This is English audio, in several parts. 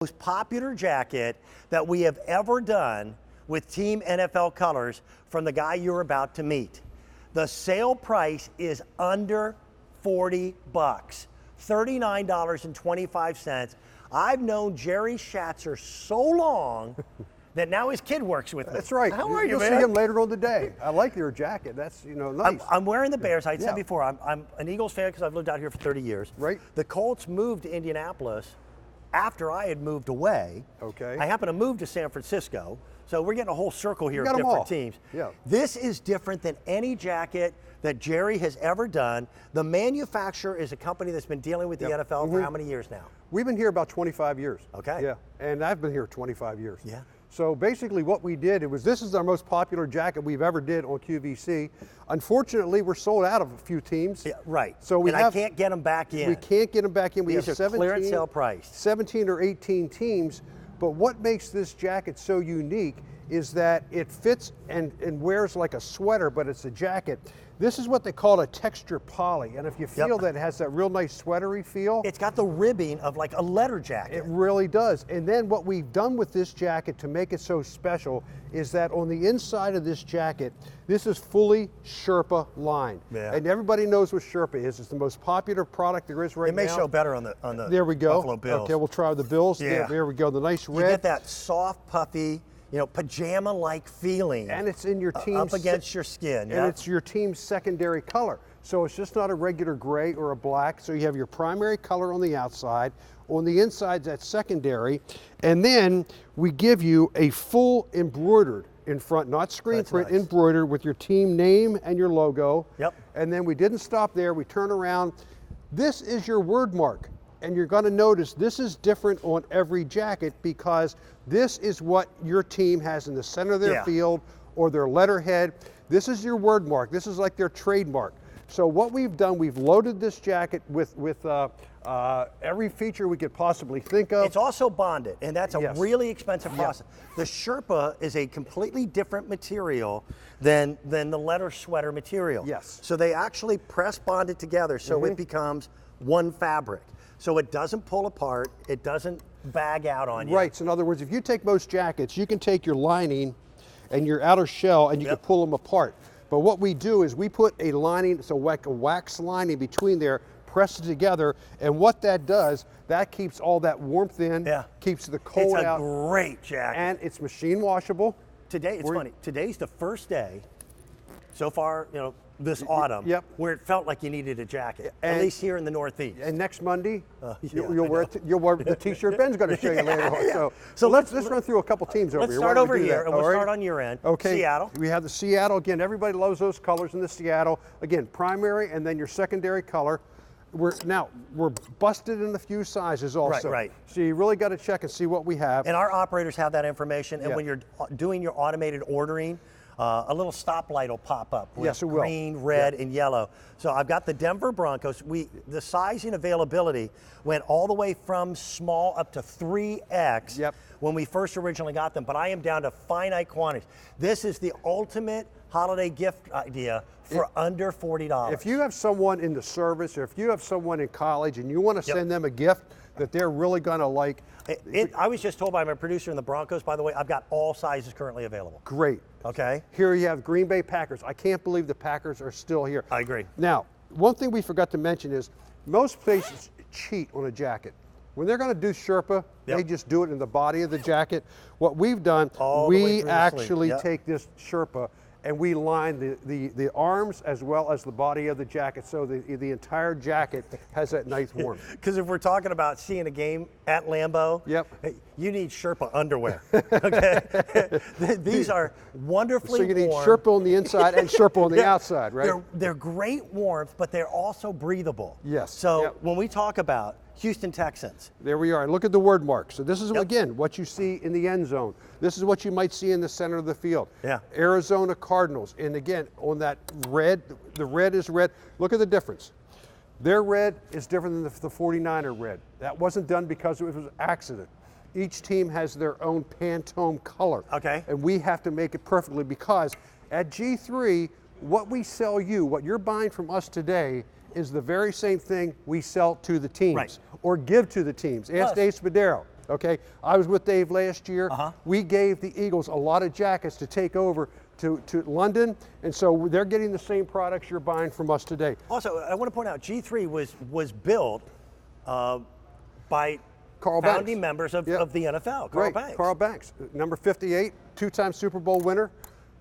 most popular jacket that we have ever done with Team NFL colors from the guy you're about to meet. The sale price is under 40 bucks, $39.25. I've known Jerry Schatzer so long that now his kid works with me. That's right. How are you, You'll man? see him later on today. I like your jacket. That's, nice. I'm wearing the Bears. I said before, I'm an Eagles fan because I've lived out here for 30 years. Right. The Colts moved to Indianapolis after I had moved away. Okay. I happened to move to San Francisco, so we're getting a whole circle here got of 'em different all. teams. Yeah. This is different than any jacket that Jerry has ever done. The manufacturer is a company that's been dealing with the NFL for how many years now? We've been here about 25 years. Okay. Yeah, and I've been here 25 years. Yeah. So basically what we did, this is our most popular jacket we've ever did on QVC. Unfortunately, we're sold out of a few teams. Yeah, right. So I can't get them back in. We can't get them back in. We These have are 17, clearance sale priced. 17 or 18 teams. But what makes this jacket so unique is that it fits and wears like a sweater, but it's a jacket. This is what they call a texture poly, and if you feel that it has that real nice sweatery feel. It's got the ribbing of like a letter jacket. It really does. And then what we've done with this jacket to make it so special is that on the inside of this jacket, this is fully Sherpa lined. Yeah. And everybody knows what Sherpa is. It's the most popular product there is right now. It may show better on the There we go. Buffalo Bills. Okay, we'll try the Bills. Yeah. There we go. The nice red. You get that soft, puffy, pajama-like feeling. And it's in your team's up against your skin. And it's your team's secondary color. So it's just not a regular gray or a black. So you have your primary color on the outside. On the inside, that's secondary. And then we give you a full embroidered in front, not screen print, nice. embroidered with your team name and your logo. Yep. And then we didn't stop there. We turn around. This is your word mark. And you're going to notice this is different on every jacket because this is what your team has in the center of their field or their letterhead. This is your word mark. This is like their trademark. So what we've done, we've loaded this jacket with every feature we could possibly think of. It's also bonded, and that's a really expensive process. The Sherpa is a completely different material than the letter sweater material. Yes. So they actually press bond it together so it becomes one fabric. So it doesn't pull apart, it doesn't bag out on you. Right, so in other words, if you take most jackets, you can take your lining and your outer shell and you can pull them apart. But what we do is we put a lining, so like a wax lining between there, press it together, and what that does, that keeps all that warmth in, keeps the cold out. It's a great jacket. And it's machine washable. Today, it's funny, today's the first day so far, this autumn, where it felt like you needed a jacket, at least here in the Northeast. And next Monday, you'll wear the T-shirt Ben's going to show you later on. So let's run through a couple teams over here. Let's start over here, and we'll start on your end. Okay. Seattle. We have the Seattle. Again, everybody loves those colors in the Seattle. Again, primary and then your secondary color. We're busted in a few sizes also. Right. So you really got to check and see what we have. And our operators have that information, and when you're doing your automated ordering, a little stoplight will pop up with green, red, and yellow. So I've got the Denver Broncos. The sizing availability went all the way from small up to 3X when we first originally got them, but I am down to finite quantities. This is the ultimate holiday gift idea for under $40. If you have someone in the service or if you have someone in college and you want to send them a gift that they're really going to like. I was just told by my producer in the Broncos, by the way, I've got all sizes currently available. Great. Okay. Here you have Green Bay Packers. I can't believe the Packers are still here. I agree. Now, one thing we forgot to mention is most places cheat on a jacket. When they're going to do Sherpa, they just do it in the body of the jacket. What we've done, we actually take this Sherpa and we line the arms as well as the body of the jacket, so the entire jacket has that nice warmth. Because if we're talking about seeing a game at Lambeau, you need Sherpa underwear. Okay, these are wonderfully So you need warm. Sherpa on the inside and Sherpa on the outside, right? They're great warmth, but they're also breathable. Yes. So when we talk about Houston Texans. There we are. Look at the word mark. So this is, again, what you see in the end zone. This is what you might see in the center of the field. Arizona Cardinals. And again, on that red, the red is red. Look at the difference. Their red is different than the 49er red. That wasn't done because it was an accident. Each team has their own Pantone color. Okay. And we have to make it perfectly because at G3, what we sell you, what you're buying from us today, is the very same thing we sell to the teams or give to the teams. Ask Dave Spadaro. Okay, I was with Dave last year. We gave the Eagles a lot of jackets to take over to London, and so they're getting the same products you're buying from us today. Also, I want to point out, G3 was built by Carl founding Banks. members of the NFL, Carl Right, Banks. Carl Banks, number 58, two-time Super Bowl winner.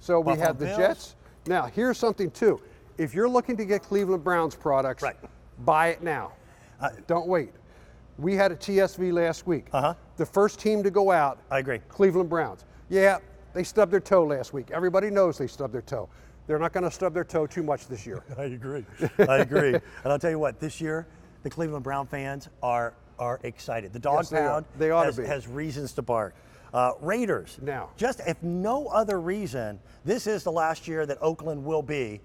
So we Buffalo have the Bills. Jets. Now, here's something too. If you're looking to get Cleveland Browns products, buy it now. Don't wait. We had a TSV last week. The first team to go out, I agree. Cleveland Browns. Yeah, they stubbed their toe last week. Everybody knows they stubbed their toe. They're not going to stub their toe too much this year. I agree. I agree. And I'll tell you what, this year, the Cleveland Brown fans are excited. The dog pound They ought to be. has reasons to bark. Raiders. Now. Just if no other reason, this is the last year that Oakland will be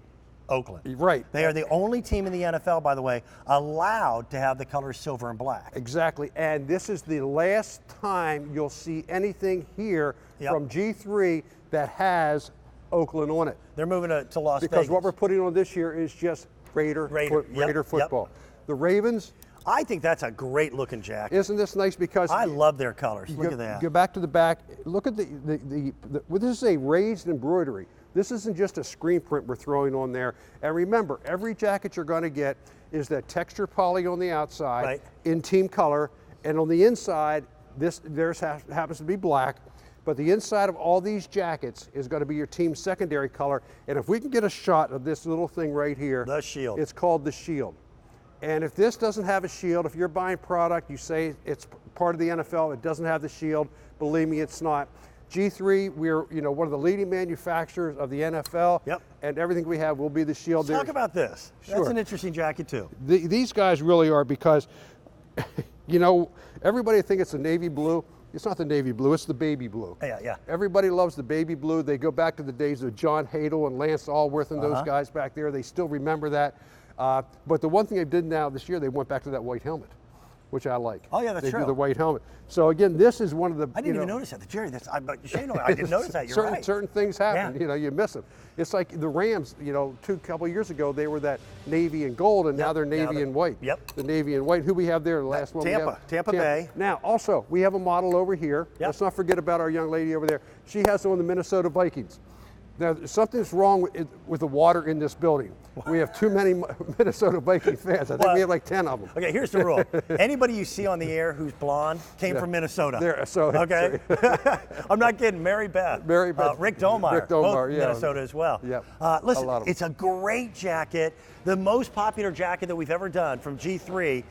Oakland. Right. They are the only team in the NFL, by the way, allowed to have the colors silver and black. Exactly. And this is the last time you'll see anything here from G3 that has Oakland on it. They're moving to Las Vegas. Because what we're putting on this year is just Raider football. The Ravens. I think that's a great looking jacket. Isn't this nice? Because I love their colors. Look at that. Go back to the back. Look at well, this is a raised embroidery. This isn't just a screen print we're throwing on there. And remember, every jacket you're going to get is that texture poly on the outside in team color, and on the inside, theirs happens to be black. But the inside of all these jackets is going to be your team's secondary color. And if we can get a shot of this little thing right here, the shield. It's called the shield. And if this doesn't have a shield, if you're buying product, you say it's part of the NFL, it doesn't have the shield, believe me, it's not. G3, we're one of the leading manufacturers of the NFL, and everything we have will be the shield. Let's talk about this. Sure. That's an interesting jacket too. These guys really are, because, everybody thinks it's a navy blue. It's not the navy blue, it's the baby blue. Yeah. Everybody loves the baby blue. They go back to the days of John Hadel and Lance Allworth and those guys back there. They still remember that. But the one thing they did now this year, they went back to that white helmet, which I like. Oh yeah, that's true. They do the white helmet. So again, this is one of the. I didn't even notice that, Jerry. I didn't notice that. You're right. Certain things happen. Yeah. You miss them. It's like the Rams. Couple years ago they were that navy and gold, and now they're navy and white. Yep. The navy and white. Who we have there? The last one. Tampa Bay. Now also we have a model over here. Yep. Let's not forget about our young lady over there. She has on the Minnesota Vikings. Now, something's wrong with the water in this building. We have too many Minnesota Viking fans. I think we have like 10 of them. Okay, here's the rule. Anybody you see on the air who's blonde came from Minnesota. Okay? I'm not kidding. Mary Beth. Rick Dolmeyer. Both Minnesota as well. Listen, it's a great jacket. The most popular jacket that we've ever done from G3